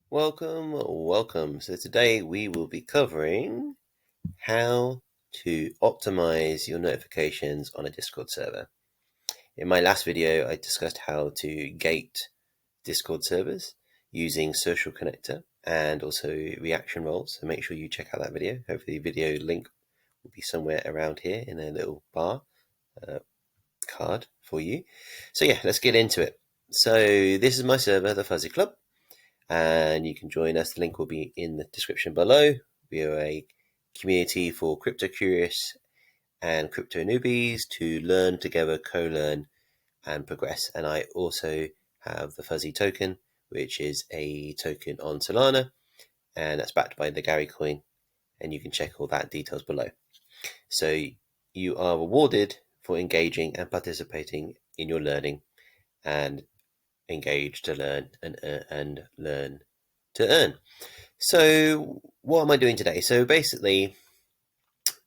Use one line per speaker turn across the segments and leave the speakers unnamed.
Welcome. So today we will be covering how to optimize your notifications on a Discord server. In my last video, I discussed how to gate Discord servers using Social Connector and also reaction roles. So make sure you check out that video. Hopefully the video link will be somewhere around here in a little bar card for you. So yeah, let's get into it. So this is my server, the Fuzzy Club. And you can join us. The link will be in the description below. We are a community for crypto curious and crypto newbies to learn together, co-learn and progress. And I also have the Fuzzy token, which is a token on Solana, and that's backed by the Gary coin, and you can check all that details below. So you are rewarded for engaging and participating in your learning, and engage to learn and learn to earn. So what am I doing today? So basically,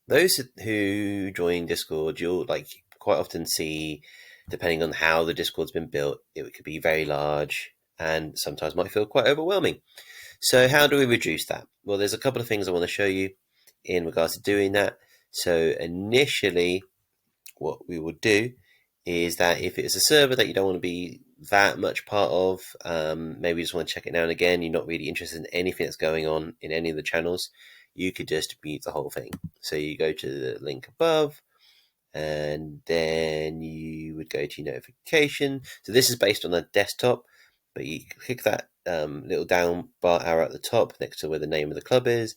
those who join Discord, you'll quite often see, depending on how the Discord's been built, it could be very large and sometimes might feel quite overwhelming. So how do we reduce that? Well, there's a couple of things I want to show you in regards to doing that. So initially, what we will do is that if it's a server that you don't want to be that much part of, maybe you just want to check it now and again, you're not really interested in anything that's going on in any of the channels, you could just mute the whole thing. So you go to the link above, and then you would go to notification. So this is based on a desktop, but you click that little down bar arrow at the top next to where the name of the club is,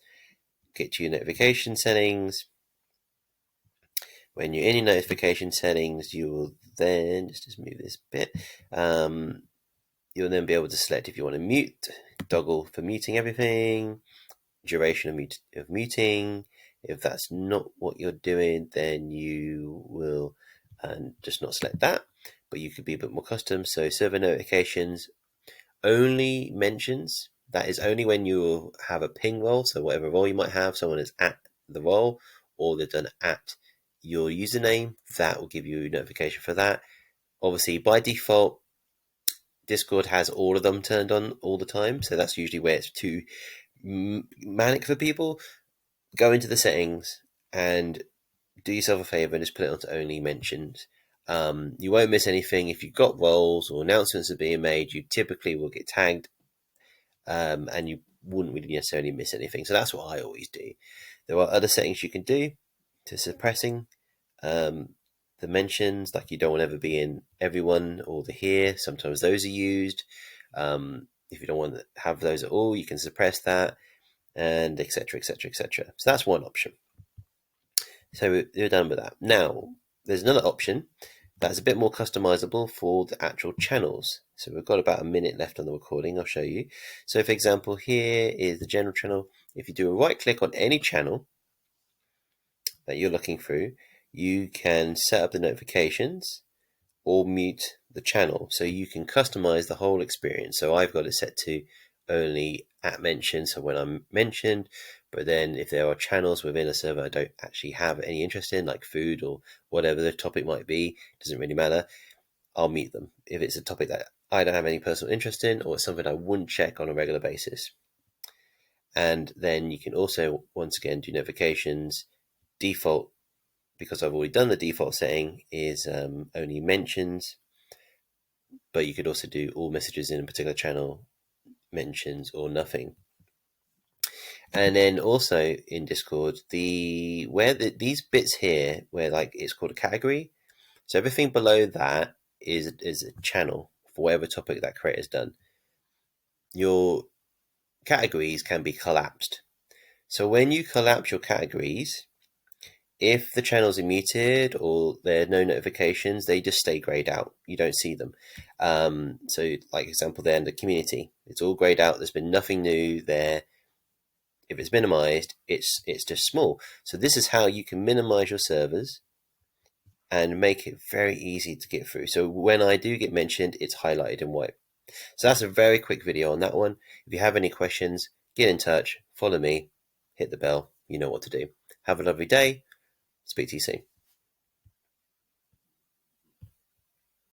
get to your notification settings. When you're in your notification settings, you will then, just move this bit, you'll then be able to select if you want to mute, toggle for muting everything, duration of muting. If that's not what you're doing, then you will just not select that, but you could be a bit more custom. So server notifications, only mentions, that is only when you have a ping role, so whatever role you might have, someone is at the role or they've done at your username, that will give you a notification for that. Obviously, by default, Discord has all of them turned on all the time, so that's usually where it's too manic for people. Go into the settings and do yourself a favor and just put it onto only mentions. You won't miss anything. If you've got roles or announcements are being made, you typically will get tagged, and you wouldn't really necessarily miss anything. So that's what I always do. There are other settings you can do to suppressing the mentions, like you don't want to ever be in everyone or the here. Sometimes those are used. If you don't want to have those at all, you can suppress that, and etc. So that's one option. So we're done with that. Now there's another option that's a bit more customizable for the actual channels. So we've got about a minute left on the recording. I'll show you. So for example, here is the general channel. If you do a right click on any channel that you're looking through, you can set up the notifications or mute the channel. So you can customize the whole experience. So I've got it set to only at mention, so when I'm mentioned, but then if there are channels within a server I don't actually have any interest in, like food or whatever the topic might be, doesn't really matter, I'll mute them if it's a topic that I don't have any personal interest in or it's something I wouldn't check on a regular basis. And then you can also, once again, do notifications. Default, because I've already done the default setting, is only mentions, but you could also do all messages in a particular channel, mentions, or nothing. And then also in Discord, these bits here, where it's called a category, so everything below that is a channel for whatever topic that creator's done. Your categories can be collapsed. So when you collapse your categories, if the channels are muted or there are no notifications, they just stay grayed out. You don't see them. So like example there in the community, it's all grayed out. There's been nothing new there. If it's minimized, it's just small. So this is how you can minimize your servers and make it very easy to get through. So when I do get mentioned, it's highlighted in white. So that's a very quick video on that one. If you have any questions, get in touch, follow me, hit the bell. You know what to do. Have a lovely day. Speak to you soon.